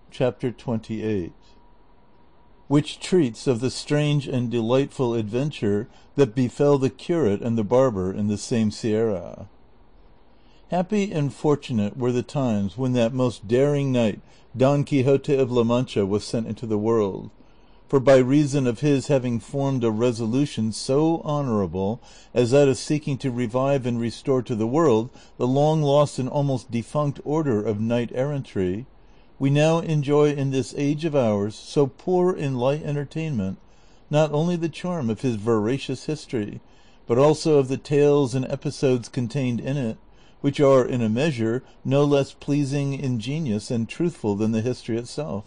Chapter 28, which treats of the strange and delightful adventure that befell the curate and the barber in the same sierra. Happy and fortunate were the times when that most daring knight Don Quixote of La Mancha was sent into the world, for by reason of his having formed a resolution so honorable as that of seeking to revive and restore to the world the long lost and almost defunct order of knight-errantry, we now enjoy in this age of ours, so poor in light entertainment, not only the charm of his veracious history, but also of the tales and episodes contained in it, which are, in a measure, no less pleasing, ingenious, and truthful than the history itself,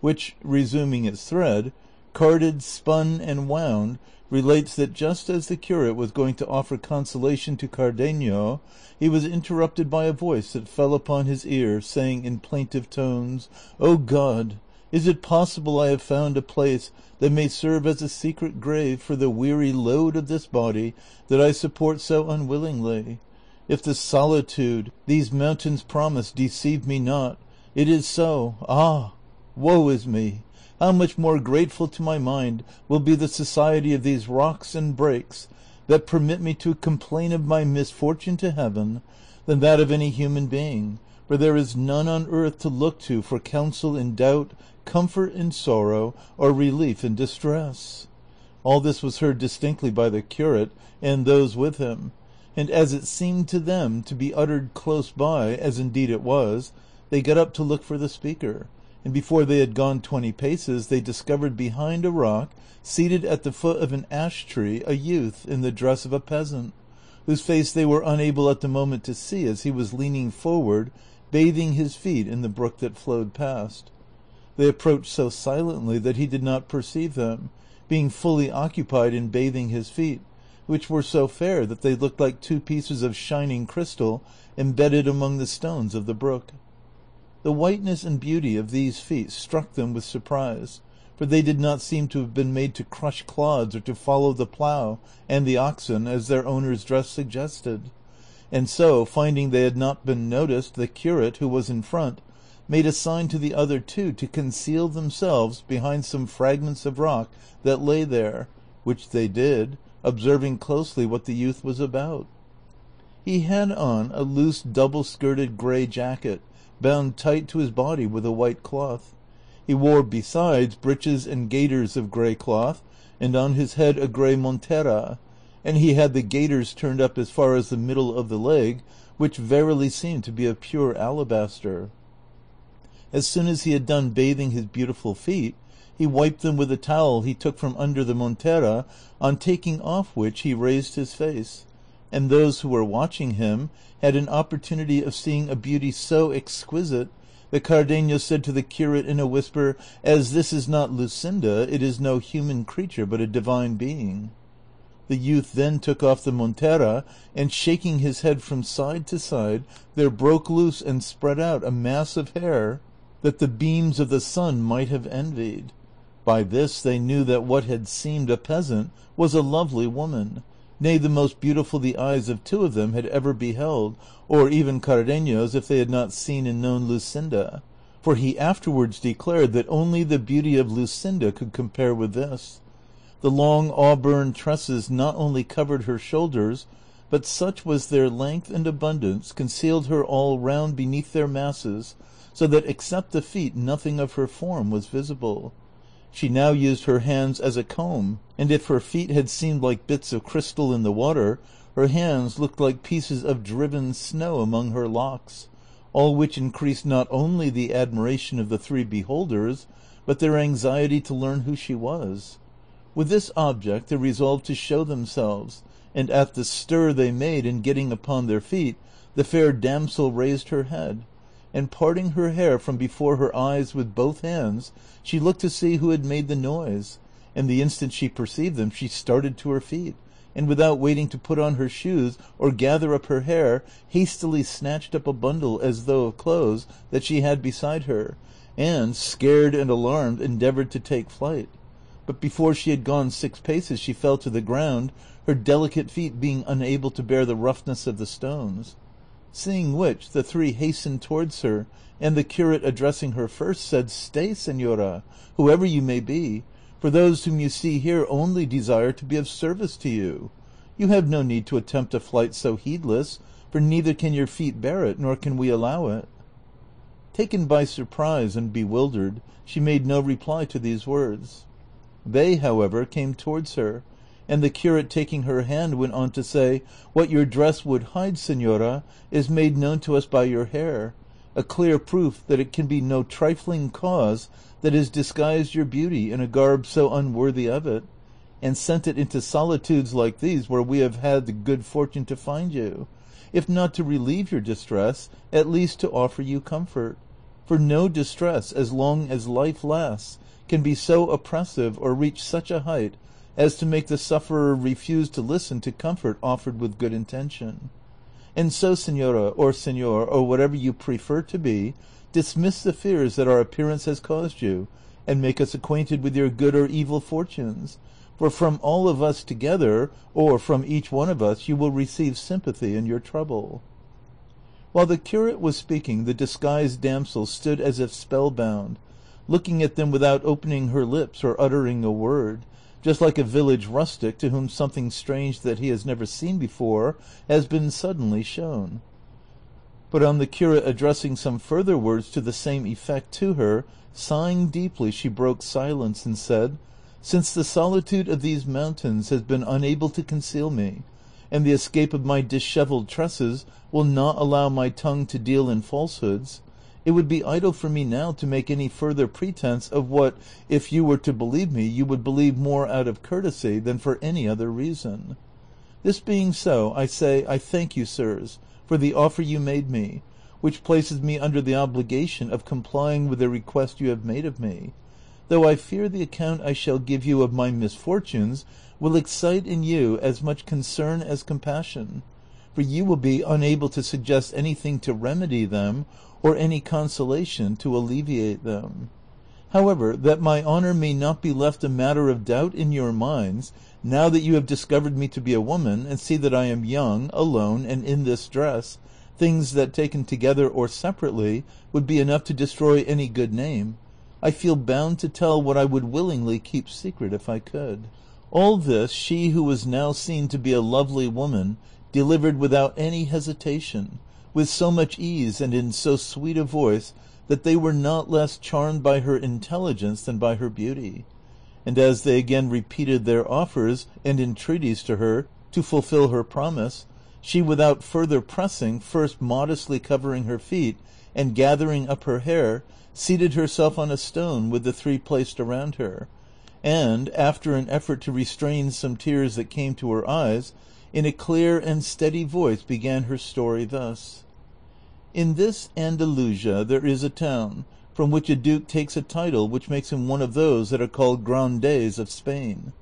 which, resuming its thread, carded, spun, and wound, relates that just as the curate was going to offer consolation to Cardenio, he was interrupted by a voice that fell upon his ear, saying in plaintive tones, "O God, is it possible I have found a place that may serve as a secret grave for the weary load of this body that I support so unwillingly? If the solitude these mountains promise deceive me not, it is so. Ah, woe is me! How much more grateful to my mind will be the society of these rocks and brakes that permit me to complain of my misfortune to heaven than that of any human being, for there is none on earth to look to for counsel in doubt, comfort in sorrow, or relief in distress." All this was heard distinctly by the curate and those with him, and as it seemed to them to be uttered close by, as indeed it was, they got up to look for the speaker, and before they had gone 20 paces they discovered behind a rock, seated at the foot of an ash tree, a youth in the dress of a peasant, whose face they were unable at the moment to see as he was leaning forward, bathing his feet in the brook that flowed past. They approached so silently that he did not perceive them, being fully occupied in bathing his feet, which were so fair that they looked like 2 pieces of shining crystal embedded among the stones of the brook. The whiteness and beauty of these feet struck them with surprise, for they did not seem to have been made to crush clods or to follow the plough and the oxen as their owner's dress suggested, and so, finding they had not been noticed, the curate, who was in front, made a sign to the other 2 to conceal themselves behind some fragments of rock that lay there, which they did, observing closely what the youth was about. He had on a loose double-skirted grey jacket, bound tight to his body with a white cloth. He wore besides breeches and gaiters of grey cloth, and on his head a grey montera, and he had the gaiters turned up as far as the middle of the leg, which verily seemed to be of pure alabaster. As soon as he had done bathing his beautiful feet, he wiped them with a towel he took from under the montera, on taking off which he raised his face, and those who were watching him had an opportunity of seeing a beauty so exquisite that Cardenio said to the curate in a whisper, "As this is not Luscinda, it is no human creature but a divine being." The youth then took off the montera, and shaking his head from side to side, there broke loose and spread out a mass of hair that the beams of the sun might have envied. By this they knew that what had seemed a peasant was a lovely woman, nay, the most beautiful the eyes of 2 of them had ever beheld, or even Cardenio's if they had not seen and known Luscinda, for he afterwards declared that only the beauty of Luscinda could compare with this. The long auburn tresses not only covered her shoulders, but such was their length and abundance, concealed her all round beneath their masses, so that except the feet nothing of her form was visible. She now used her hands as a comb, and if her feet had seemed like bits of crystal in the water, her hands looked like pieces of driven snow among her locks, all which increased not only the admiration of the 3 beholders, but their anxiety to learn who she was. With this object they resolved to show themselves, and at the stir they made in getting upon their feet, the fair damsel raised her head, and parting her hair from before her eyes with both hands, she looked to see who had made the noise, and the instant she perceived them she started to her feet, and without waiting to put on her shoes or gather up her hair, hastily snatched up a bundle as though of clothes that she had beside her, and, scared and alarmed, endeavored to take flight. But before she had gone 6 paces she fell to the ground, her delicate feet being unable to bear the roughness of the stones. Seeing which, the three hastened towards her, and the curate addressing her first said, "Stay, senora, whoever you may be, for those whom you see here only desire to be of service to you. You have no need to attempt a flight so heedless, for neither can your feet bear it, nor can we allow it." Taken by surprise and bewildered, she made no reply to these words. They, however, came towards her, and the curate taking her hand went on to say, "What your dress would hide, senora, is made known to us by your hair, a clear proof that it can be no trifling cause that has disguised your beauty in a garb so unworthy of it, and sent it into solitudes like these where we have had the good fortune to find you, if not to relieve your distress, at least to offer you comfort. For no distress, as long as life lasts, can be so oppressive or reach such a height as to make the sufferer refuse to listen to comfort offered with good intention. And so, senora or senor, or whatever you prefer to be, dismiss the fears that our appearance has caused you, and make us acquainted with your good or evil fortunes, for from all of us together, or from each one of us, you will receive sympathy in your trouble." While the curate was speaking, the disguised damsel stood as if spellbound, looking at them without opening her lips or uttering a word, just like a village rustic to whom something strange that he has never seen before has been suddenly shown. But on the curate addressing some further words to the same effect to her, sighing deeply, she broke silence and said, "Since the solitude of these mountains has been unable to conceal me, and the escape of my dishevelled tresses will not allow my tongue to deal in falsehoods, it would be idle for me now to make any further pretense of what, if you were to believe me, you would believe more out of courtesy than for any other reason. This being so, I say I thank you, sirs, for the offer you made me, which places me under the obligation of complying with the request you have made of me, though I fear the account I shall give you of my misfortunes will excite in you as much concern as compassion, for you will be unable to suggest anything to remedy them, or any consolation to alleviate them. However, that my honor may not be left a matter of doubt in your minds, now that you have discovered me to be a woman, and see that I am young, alone, and in this dress, things that taken together or separately would be enough to destroy any good name, I feel bound to tell what I would willingly keep secret if I could." All this she who was now seen to be a lovely woman delivered without any hesitation, with so much ease and in so sweet a voice that they were not less charmed by her intelligence than by her beauty. And as they again repeated their offers and entreaties to her to fulfill her promise, she without further pressing, first modestly covering her feet and gathering up her hair, seated herself on a stone with the three placed around her, and, after an effort to restrain some tears that came to her eyes, in a clear and steady voice began her story thus: "In this Andalusia there is a town from which a duke takes a title which makes him one of those that are called Grandes of Spain.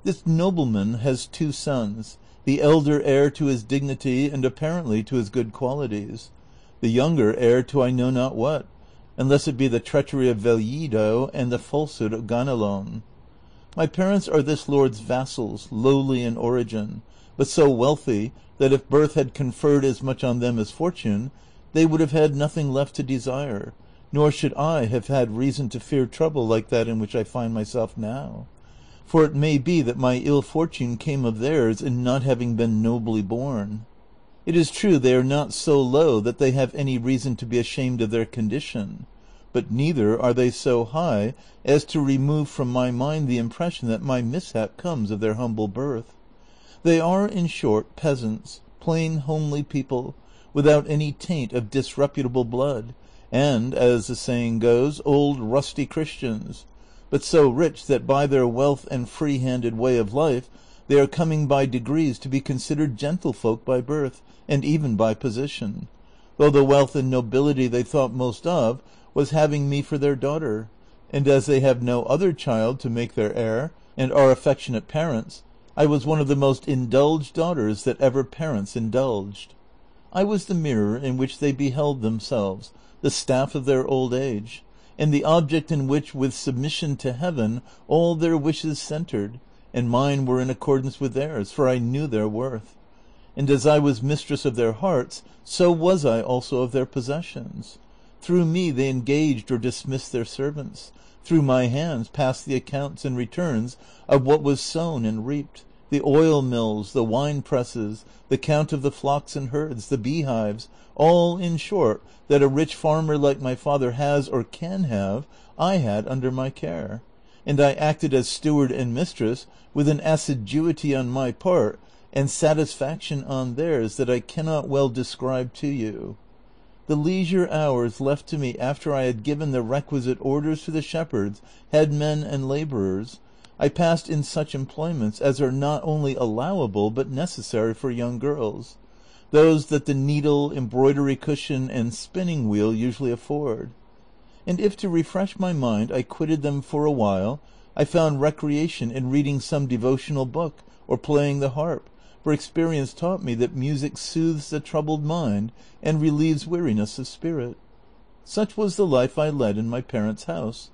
This nobleman has two sons, the elder heir to his dignity and apparently to his good qualities, the younger heir to I know not what, unless it be the treachery of Vellido and the falsehood of Ganelon. My parents are this lord's vassals, lowly in origin, but so wealthy that if birth had conferred as much on them as fortune, they would have had nothing left to desire, nor should I have had reason to fear trouble like that in which I find myself now. For it may be that my ill fortune came of theirs in not having been nobly born. It is true they are not so low that they have any reason to be ashamed of their condition, but neither are they so high as to remove from my mind the impression that my mishap comes of their humble birth. They are, in short, peasants, plain homely people, without any taint of disreputable blood, and, as the saying goes, old rusty Christians, but so rich that by their wealth and free-handed way of life they are coming by degrees to be considered gentlefolk by birth, and even by position, though the wealth and nobility they thought most of was having me for their daughter, and as they have no other child to make their heir, and are affectionate parents, I was one of the most indulged daughters that ever parents indulged. I was the mirror in which they beheld themselves, the staff of their old age, and the object in which, with submission to heaven, all their wishes centered, and mine were in accordance with theirs, for I knew their worth. and as I was mistress of their hearts, so was I also of their possessions. Through me they engaged or dismissed their servants. Through my hands passed the accounts and returns of what was sown and reaped, the oil mills, the wine presses, the count of the flocks and herds, the beehives, all, in short, that a rich farmer like my father has or can have, I had under my care. And I acted as steward and mistress with an assiduity on my part and satisfaction on theirs that I cannot well describe to you. The leisure hours left to me after I had given the requisite orders to the shepherds, headmen, and laborers, I passed in such employments as are not only allowable but necessary for young girls, those that the needle, embroidery cushion, and spinning wheel usually afford. And if to refresh my mind I quitted them for a while, I found recreation in reading some devotional book or playing the harp, for experience taught me that music soothes the troubled mind and relieves weariness of spirit. Such was the life I led in my parents' house,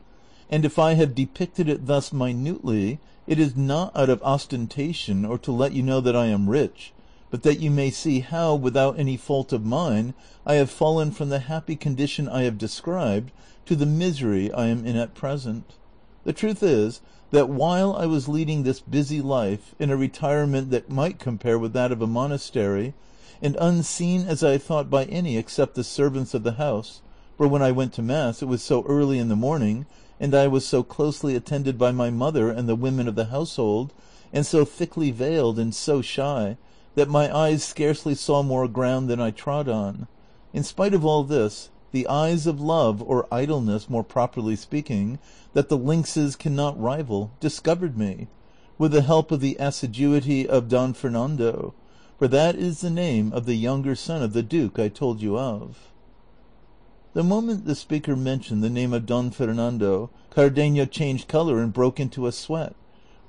and if I have depicted it thus minutely, it is not out of ostentation or to let you know that I am rich, but that you may see how, without any fault of mine, I have fallen from the happy condition I have described to the misery I am in at present. The truth is, that while I was leading this busy life, in a retirement that might compare with that of a monastery, and unseen as I thought by any except the servants of the house, for when I went to mass it was so early in the morning, and I was so closely attended by my mother and the women of the household, and so thickly veiled and so shy, that my eyes scarcely saw more ground than I trod on. In spite of all this, the eyes of love, or idleness more properly speaking, that the lynxes cannot rival, discovered me, with the help of the assiduity of Don Fernando, for that is the name of the younger son of the duke I told you of. The moment the speaker mentioned the name of Don Fernando, Cardenio changed color and broke into a sweat,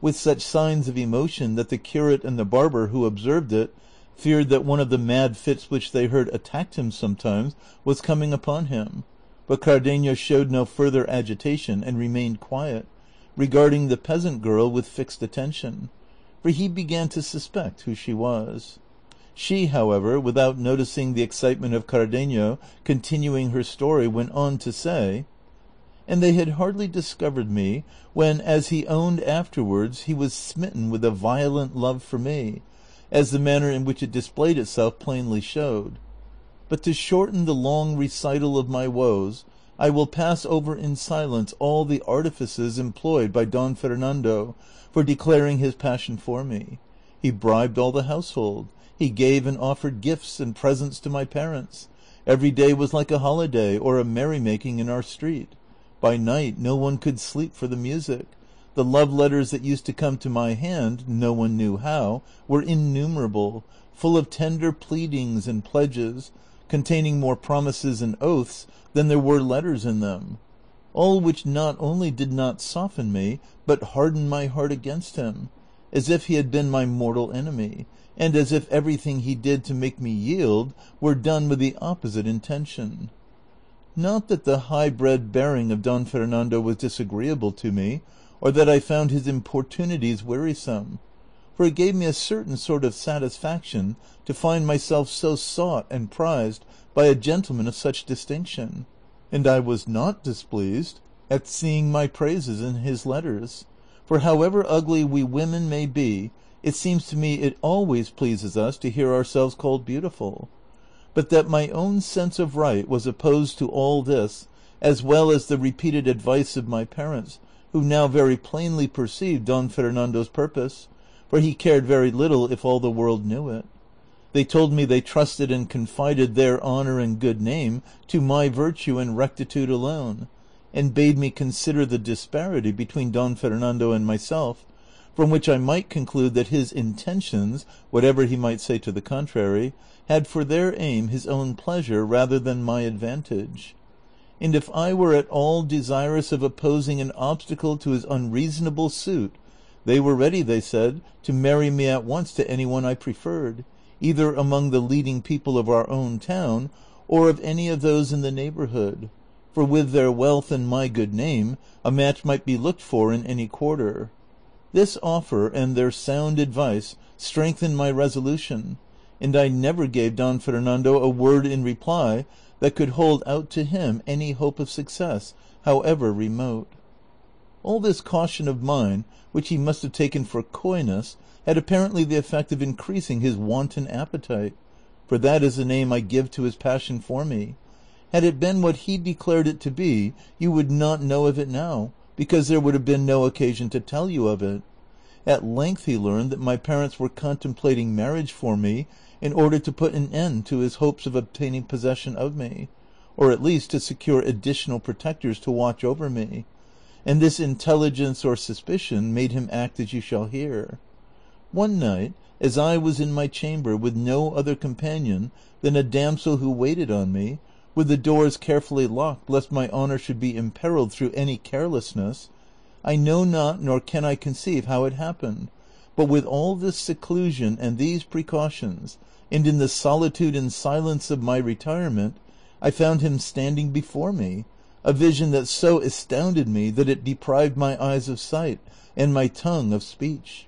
with such signs of emotion that the curate and the barber who observed it feared that one of the mad fits which they heard attacked him sometimes was coming upon him. But Cardenio showed no further agitation and remained quiet, regarding the peasant girl with fixed attention, for he began to suspect who she was. She, however, without noticing the excitement of Cardenio, continuing her story, went on to say, "And they had hardly discovered me when, as he owned afterwards, he was smitten with a violent love for me, as the manner in which it displayed itself plainly showed. But to shorten the long recital of my woes, I will pass over in silence all the artifices employed by Don Fernando for declaring his passion for me. He bribed all the household. He gave and offered gifts and presents to my parents. Every day was like a holiday or a merrymaking in our street. By night no one could sleep for the music. The love letters that used to come to my hand, no one knew how, were innumerable, full of tender pleadings and pledges, containing more promises and oaths than there were letters in them, all which not only did not soften me, but hardened my heart against him, as if he had been my mortal enemy, and as if everything he did to make me yield were done with the opposite intention. Not that the high-bred bearing of Don Fernando was disagreeable to me, or that I found his importunities wearisome, for it gave me a certain sort of satisfaction to find myself so sought and prized by a gentleman of such distinction, and I was not displeased at seeing my praises in his letters, for however ugly we women may be, it seems to me it always pleases us to hear ourselves called beautiful, but that my own sense of right was opposed to all this, as well as the repeated advice of my parents, who now very plainly perceived Don Fernando's purpose, for he cared very little if all the world knew it. They told me they trusted and confided their honor and good name to my virtue and rectitude alone, and bade me consider the disparity between Don Fernando and myself, from which I might conclude that his intentions, whatever he might say to the contrary, had for their aim his own pleasure rather than my advantage. And if I were at all desirous of opposing an obstacle to his unreasonable suit, they were ready, they said, to marry me at once to any one I preferred, either among the leading people of our own town or of any of those in the neighborhood, for with their wealth and my good name a match might be looked for in any quarter. This offer and their sound advice strengthened my resolution, and I never gave Don Fernando a word in reply that could hold out to him any hope of success, however remote. All this caution of mine, which he must have taken for coyness, had apparently the effect of increasing his wanton appetite, for that is the name I give to his passion for me. Had it been what he declared it to be, you would not know of it now, because there would have been no occasion to tell you of it. At length he learned that my parents were contemplating marriage for me in order to put an end to his hopes of obtaining possession of me, or at least to secure additional protectors to watch over me, and this intelligence or suspicion made him act as you shall hear. One night, as I was in my chamber with no other companion than a damsel who waited on me, with the doors carefully locked lest my honor should be imperiled through any carelessness, I know not nor can I conceive how it happened, but with all this seclusion and these precautions, and in the solitude and silence of my retirement, I found him standing before me, a vision that so astounded me that it deprived my eyes of sight and my tongue of speech.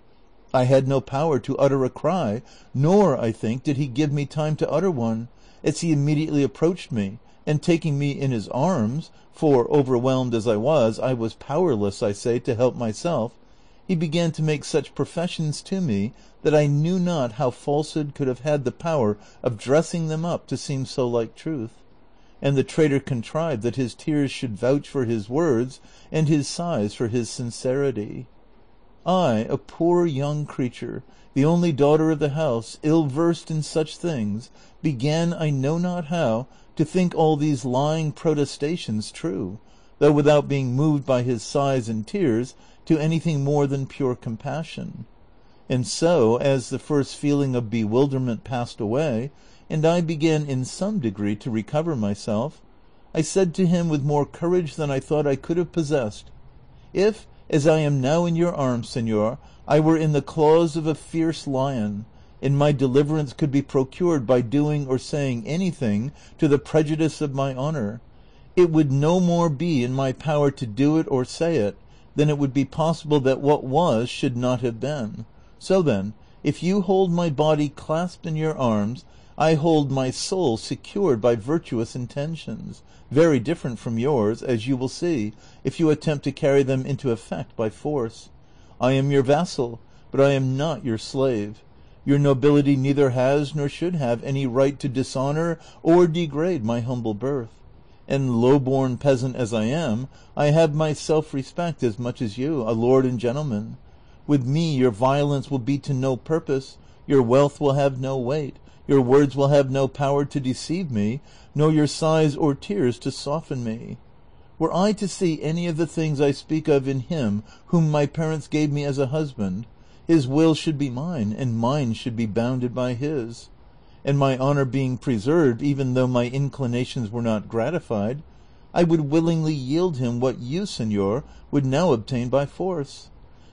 I had no power to utter a cry, nor, I think, did he give me time to utter one, as he immediately approached me, and taking me in his arms, for, overwhelmed as I was powerless, I say, to help myself, he began to make such professions to me that I knew not how falsehood could have had the power of dressing them up to seem so like truth, and the traitor contrived that his tears should vouch for his words, and his sighs for his sincerity. I, a poor young creature, the only daughter of the house, ill-versed in such things, began, I know not how, to think all these lying protestations true, though without being moved by his sighs and tears to anything more than pure compassion. And so, as the first feeling of bewilderment passed away, and I began in some degree to recover myself, I said to him with more courage than I thought I could have possessed, "If, as I am now in your arms, senor, I were in the claws of a fierce lion, and my deliverance could be procured by doing or saying anything to the prejudice of my honor, it would no more be in my power to do it or say it than it would be possible that what was should not have been. So then, if you hold my body clasped in your arms, I hold my soul secured by virtuous intentions, very different from yours, as you will see, if you attempt to carry them into effect by force. I am your vassal, but I am not your slave. Your nobility neither has nor should have any right to dishonor or degrade my humble birth. And low-born peasant as I am, I have my self-respect as much as you, a lord and gentleman. With me your violence will be to no purpose, your wealth will have no weight, your words will have no power to deceive me, nor your sighs or tears to soften me. Were I to see any of the things I speak of in him whom my parents gave me as a husband, his will should be mine, and mine should be bounded by his. And my honor being preserved, even though my inclinations were not gratified, I would willingly yield him what you, senor, would now obtain by force.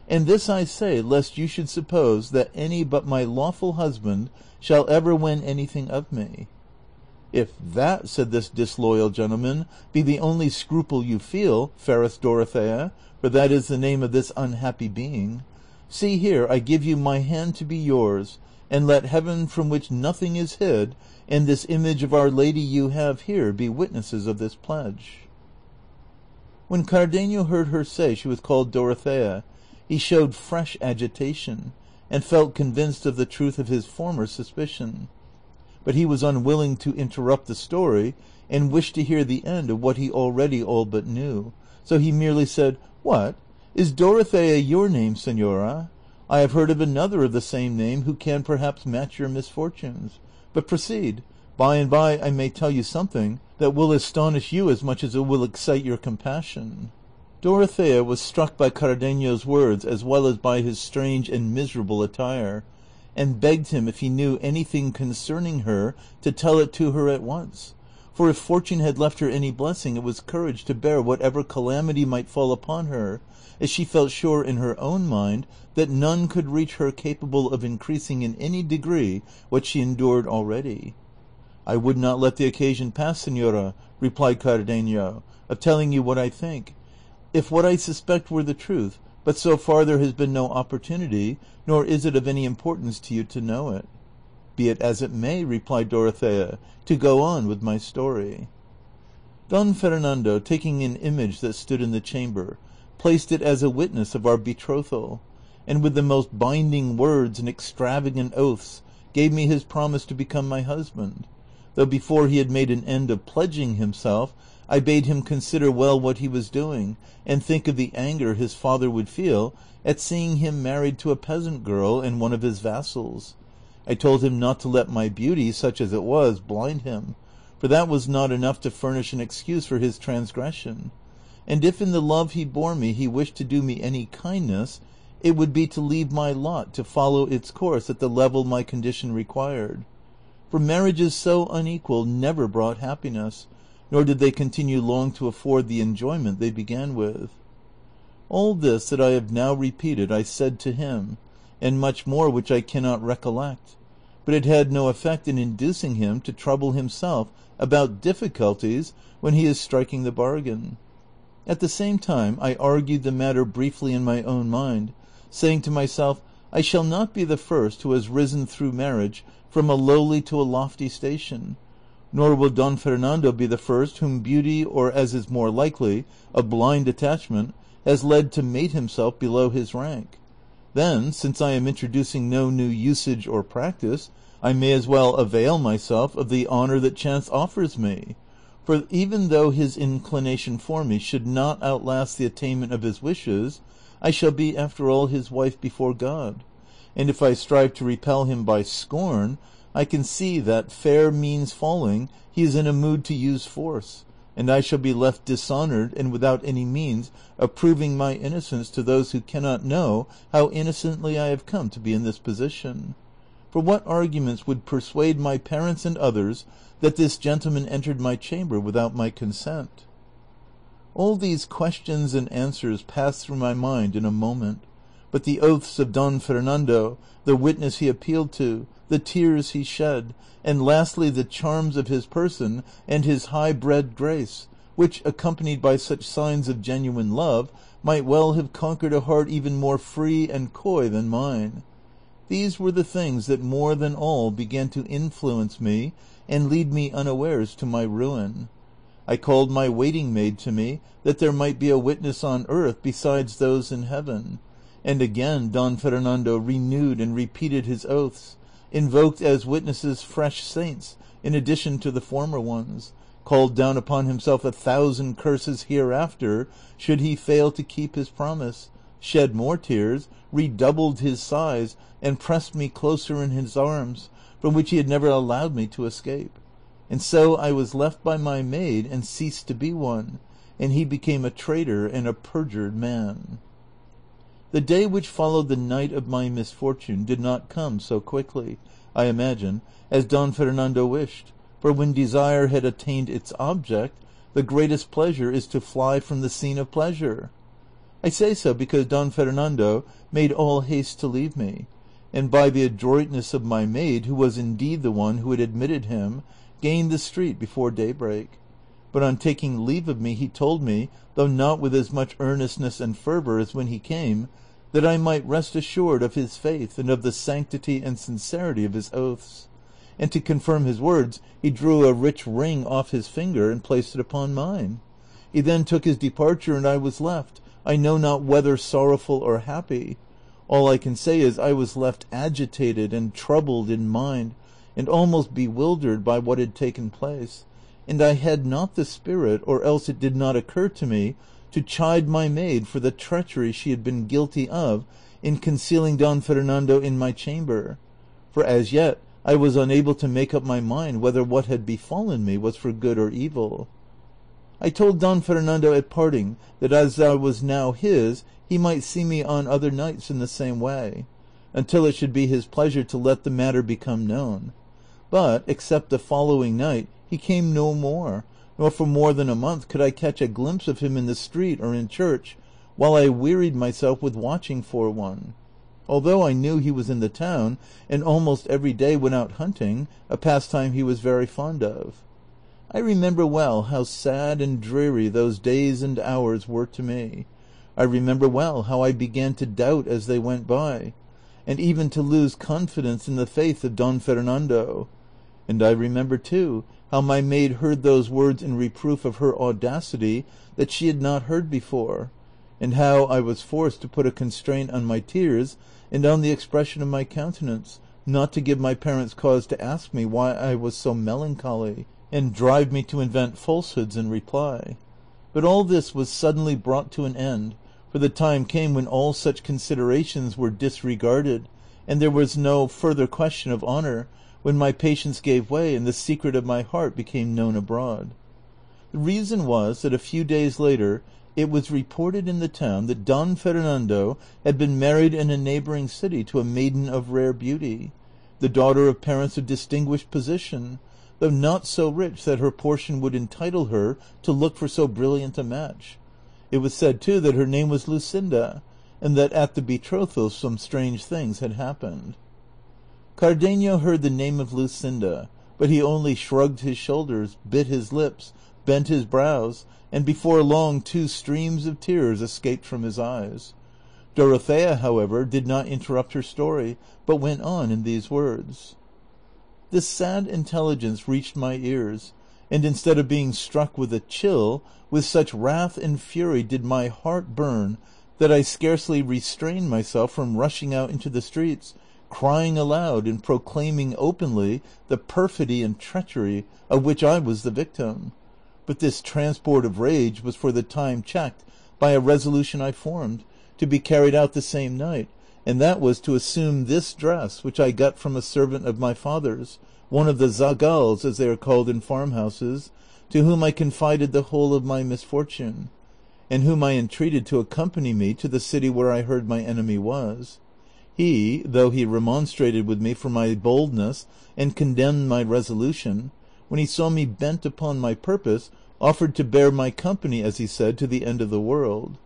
And this I say, lest you should suppose that any but my lawful husband shall ever win anything of me." "If that," said this disloyal gentleman, "be the only scruple you feel, fairest Dorothea, for that is the name of this unhappy being, see here, I give you my hand to be yours, and let heaven from which nothing is hid, and this image of Our Lady you have here be witnesses of this pledge." When Cardenio heard her say she was called Dorothea, he showed fresh agitation, and felt convinced of the truth of his former suspicion. But he was unwilling to interrupt the story, and wished to hear the end of what he already all but knew, so he merely said, "What? Is Dorothea your name, senora? I have heard of another of the same name who can perhaps match your misfortunes. But proceed. By and by I may tell you something that will astonish you as much as it will excite your compassion." Dorothea was struck by Cardenio's words as well as by his strange and miserable attire, and begged him, if he knew anything concerning her, to tell it to her at once, for if fortune had left her any blessing it was courage to bear whatever calamity might fall upon her, as she felt sure in her own mind that none could reach her capable of increasing in any degree what she endured already. "I would not let the occasion pass, senora," replied Cardenio, "of telling you what I think, if what I suspect were the truth, but so far there has been no opportunity, nor is it of any importance to you to know it." "Be it as it may," replied Dorothea, "to go on with my story." Don Fernando, taking an image that stood in the chamber, placed it as a witness of our betrothal, and with the most binding words and extravagant oaths gave me his promise to become my husband, though before he had made an end of pledging himself, I bade him consider well what he was doing, and think of the anger his father would feel at seeing him married to a peasant girl and one of his vassals. I told him not to let my beauty, such as it was, blind him, for that was not enough to furnish an excuse for his transgression, and if in the love he bore me he wished to do me any kindness, it would be to leave my lot to follow its course at the level my condition required. For marriages so unequal never brought happiness, nor did they continue long to afford the enjoyment they began with. All this that I have now repeated I said to him, and much more which I cannot recollect, but it had no effect in inducing him to trouble himself about difficulties when he is striking the bargain. At the same time I argued the matter briefly in my own mind, saying to myself, I shall not be the first who has risen through marriage from a lowly to a lofty station, nor will Don Fernando be the first whom beauty, or as is more likely, a blind attachment, has led to mate himself below his rank. Then, since I am introducing no new usage or practice, I may as well avail myself of the honor that chance offers me, for even though his inclination for me should not outlast the attainment of his wishes, I shall be after all his wife before God, and if I strive to repel him by scorn, I can see that, fair means falling, he is in a mood to use force, and I shall be left dishonored and without any means of proving my innocence to those who cannot know how innocently I have come to be in this position. For what arguments would persuade my parents and others that this gentleman entered my chamber without my consent? All these questions and answers passed through my mind in a moment, but the oaths of Don Fernando, the witness he appealed to, the tears he shed, and lastly the charms of his person and his high-bred grace, which, accompanied by such signs of genuine love, might well have conquered a heart even more free and coy than mine. These were the things that more than all began to influence me and lead me unawares to my ruin. I called my waiting maid to me, that there might be a witness on earth besides those in heaven, and again Don Fernando renewed and repeated his oaths, invoked as witnesses fresh saints in addition to the former ones, called down upon himself 1,000 curses hereafter should he fail to keep his promise, shed more tears, redoubled his sighs, and pressed me closer in his arms, from which he had never allowed me to escape. And so I was left by my maid and ceased to be one, and he became a traitor and a perjured man. The day which followed the night of my misfortune did not come so quickly, I imagine, as Don Fernando wished, for when desire had attained its object, the greatest pleasure is to fly from the scene of pleasure. I say so because Don Fernando made all haste to leave me, and by the adroitness of my maid, who was indeed the one who had admitted him, gained the street before daybreak. But on taking leave of me he told me, though not with as much earnestness and fervor as when he came, that I might rest assured of his faith and of the sanctity and sincerity of his oaths. And to confirm his words, he drew a rich ring off his finger and placed it upon mine. He then took his departure, and I was left, I know not whether sorrowful or happy. All I can say is I was left agitated and troubled in mind, and almost bewildered by what had taken place, and I had not the spirit, or else it did not occur to me, to chide my maid for the treachery she had been guilty of in concealing Don Fernando in my chamber, for as yet I was unable to make up my mind whether what had befallen me was for good or evil. I told Don Fernando at parting that as I was now his, he might see me on other nights in the same way, until it should be his pleasure to let the matter become known. But, except the following night, he came no more, nor for more than a month could I catch a glimpse of him in the street or in church, while I wearied myself with watching for one. Although I knew he was in the town, and almost every day went out hunting, a pastime he was very fond of. I remember well how sad and dreary those days and hours were to me. I remember well how I began to doubt as they went by, and even to lose confidence in the faith of Don Fernando. And I remember, too, how my maid heard those words in reproof of her audacity that she had not heard before, and how I was forced to put a constraint on my tears and on the expression of my countenance, not to give my parents cause to ask me why I was so melancholy, and drive me to invent falsehoods in reply. But all this was suddenly brought to an end, for the time came when all such considerations were disregarded, and there was no further question of honor, when my patience gave way and the secret of my heart became known abroad. The reason was that a few days later it was reported in the town that Don Fernando had been married in a neighboring city to a maiden of rare beauty, the daughter of parents of distinguished position, though not so rich that her portion would entitle her to look for so brilliant a match. It was said, too, that her name was Luscinda, and that at the betrothal some strange things had happened. Cardenio heard the name of Luscinda, but he only shrugged his shoulders, bit his lips, bent his brows, and before long 2 streams of tears escaped from his eyes. Dorothea, however, did not interrupt her story, but went on in these words. This sad intelligence reached my ears, and instead of being struck with a chill, with such wrath and fury did my heart burn that I scarcely restrained myself from rushing out into the streets, crying aloud and proclaiming openly the perfidy and treachery of which I was the victim. But this transport of rage was for the time checked by a resolution I formed, to be carried out the same night, and that was to assume this dress, which I got from a servant of my father's, one of the zagals, as they are called in farmhouses, to whom I confided the whole of my misfortune, and whom I entreated to accompany me to the city where I heard my enemy was. He, though he remonstrated with me for my boldness and condemned my resolution, when he saw me bent upon my purpose, offered to bear my company, as he said, to the end of the world.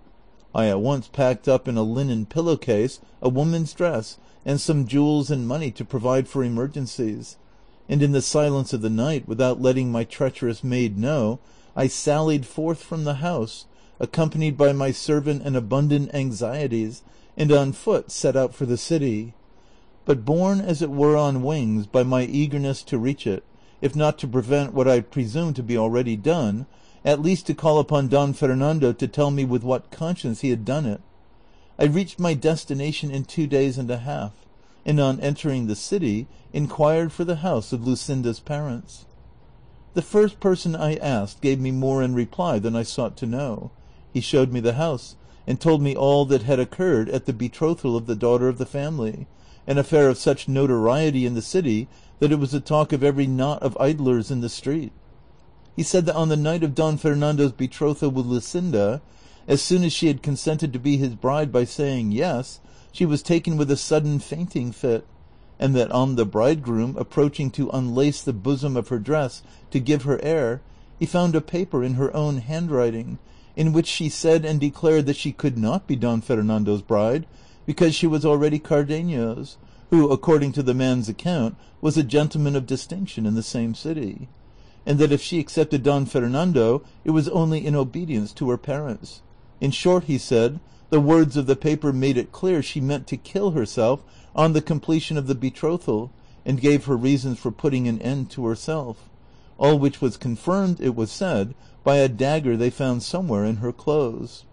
I at once packed up in a linen pillow-case a woman's dress and some jewels and money to provide for emergencies, and in the silence of the night, without letting my treacherous maid know, I sallied forth from the house, accompanied by my servant and abundant anxieties, and on foot set out for the city. But borne as it were on wings by my eagerness to reach it, if not to prevent what I presumed to be already done, at least to call upon Don Fernando to tell me with what conscience he had done it. I reached my destination in 2 days and a half, and on entering the city inquired for the house of Luscinda's parents. The first person I asked gave me more in reply than I sought to know. He showed me the house, and told me all that had occurred at the betrothal of the daughter of the family, an affair of such notoriety in the city that it was the talk of every knot of idlers in the street. He said that on the night of Don Fernando's betrothal with Luscinda, as soon as she had consented to be his bride by saying yes, she was taken with a sudden fainting fit, and that on the bridegroom approaching to unlace the bosom of her dress to give her air, he found a paper in her own handwriting, in which she said and declared that she could not be Don Fernando's bride, because she was already Cardenio's, who, according to the man's account, was a gentleman of distinction in the same city, and that if she accepted Don Fernando, it was only in obedience to her parents. In short, he said, the words of the paper made it clear she meant to kill herself on the completion of the betrothal, and gave her reasons for putting an end to herself, all which was confirmed, it was said, by a dagger they found somewhere in her clothes.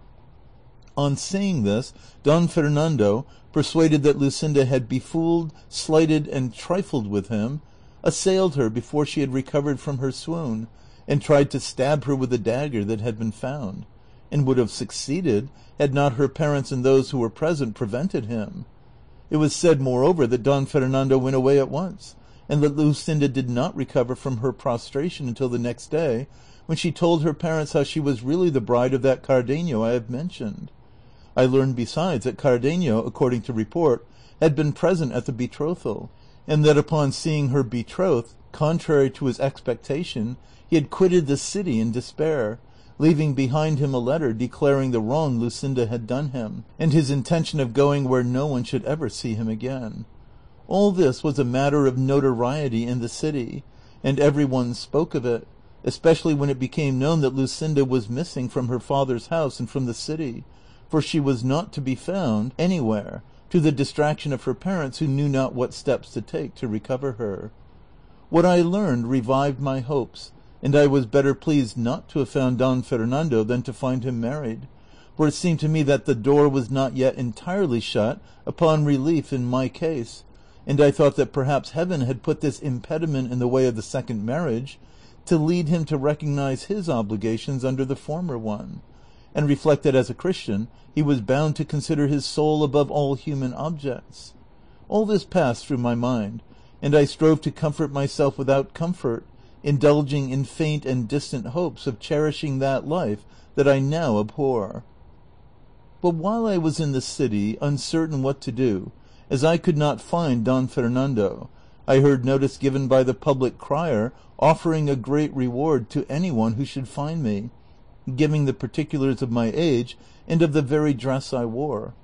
On seeing this, Don Fernando, persuaded that Luscinda had befooled, slighted, and trifled with him, assailed her before she had recovered from her swoon, and tried to stab her with the dagger that had been found, and would have succeeded had not her parents and those who were present prevented him. It was said, moreover, that Don Fernando went away at once, and that Luscinda did not recover from her prostration until the next day, when she told her parents how she was really the bride of that Cardenio I have mentioned. I learned besides that Cardenio, according to report, had been present at the betrothal, and that upon seeing her betrothed, contrary to his expectation, he had quitted the city in despair, leaving behind him a letter declaring the wrong Luscinda had done him, and his intention of going where no one should ever see him again. All this was a matter of notoriety in the city, and every one spoke of it, especially when it became known that Luscinda was missing from her father's house and from the city, for she was not to be found anywhere, to the distraction of her parents, who knew not what steps to take to recover her. What I learned revived my hopes, and I was better pleased not to have found Don Fernando than to find him married, for it seemed to me that the door was not yet entirely shut upon relief in my case, and I thought that perhaps heaven had put this impediment in the way of the second marriage to lead him to recognize his obligations under the former one, and reflect that as a Christian he was bound to consider his soul above all human objects. All this passed through my mind, and I strove to comfort myself without comfort, indulging in faint and distant hopes of cherishing that life that I now abhor. But while I was in the city, uncertain what to do, as I could not find Don Fernando, I heard notice given by the public crier offering a great reward to any one who should find me, giving the particulars of my age and of the very dress I wore,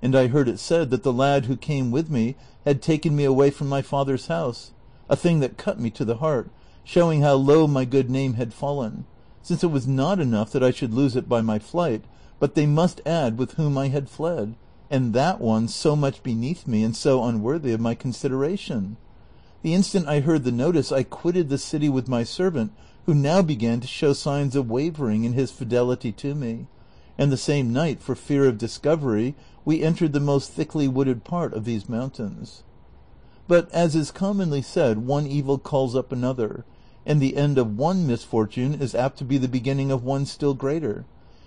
and I heard it said that the lad who came with me had taken me away from my father's house, a thing that cut me to the heart, showing how low my good name had fallen, since it was not enough that I should lose it by my flight, but they must add with whom I had fled, and that one so much beneath me and so unworthy of my consideration. The instant I heard the notice I quitted the city with my servant, who now began to show signs of wavering in his fidelity to me, and the same night, for fear of discovery, we entered the most thickly wooded part of these mountains. But, as is commonly said, one evil calls up another, and the end of one misfortune is apt to be the beginning of one still greater,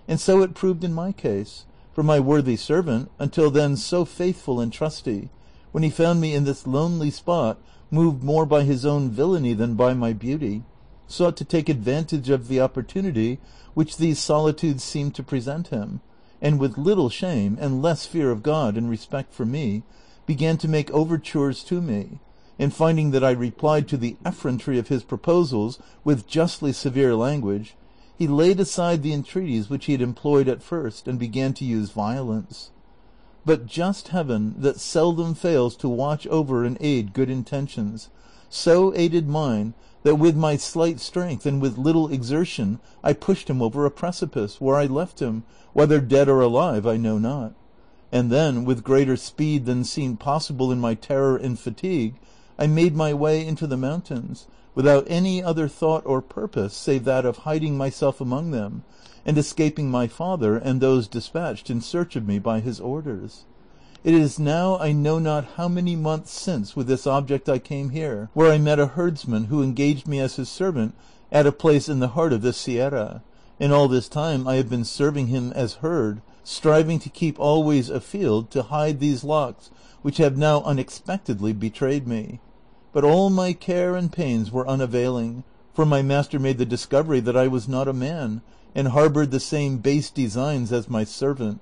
and so it proved in my case, for my worthy servant, until then so faithful and trusty, when he found me in this lonely spot, moved more by his own villainy than by my beauty, sought to take advantage of the opportunity which these solitudes seemed to present him, and with little shame and less fear of God and respect for me, began to make overtures to me, and finding that I replied to the effrontery of his proposals with justly severe language, he laid aside the entreaties which he had employed at first, and began to use violence. But just heaven, that seldom fails to watch over and aid good intentions, so aided mine that with my slight strength and with little exertion I pushed him over a precipice, where I left him, whether dead or alive I know not, and then, with greater speed than seemed possible in my terror and fatigue, I made my way into the mountains, without any other thought or purpose save that of hiding myself among them, and escaping my father and those dispatched in search of me by his orders. It is now I know not how many months since with this object I came here, where I met a herdsman who engaged me as his servant at a place in the heart of this sierra, and all this time I have been serving him as herd, striving to keep always afield to hide these locks which have now unexpectedly betrayed me. But all my care and pains were unavailing, for my master made the discovery that I was not a man, and harbored the same base designs as my servant.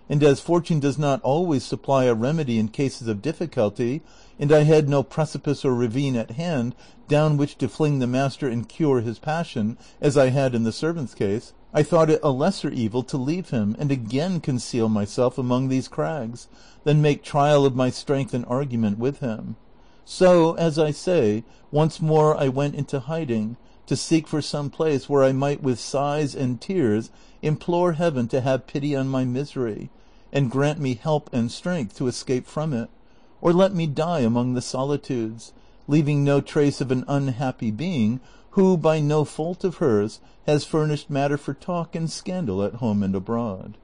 And as fortune does not always supply a remedy in cases of difficulty, and I had no precipice or ravine at hand down which to fling the master and cure his passion, as I had in the servant's case, I thought it a lesser evil to leave him and again conceal myself among these crags, than make trial of my strength and argument with him. So, as I say, once more I went into hiding, to seek for some place where I might with sighs and tears implore heaven to have pity on my misery, and grant me help and strength to escape from it, or let me die among the solitudes, leaving no trace of an unhappy being who, by no fault of hers, has furnished matter for talk and scandal at home and abroad.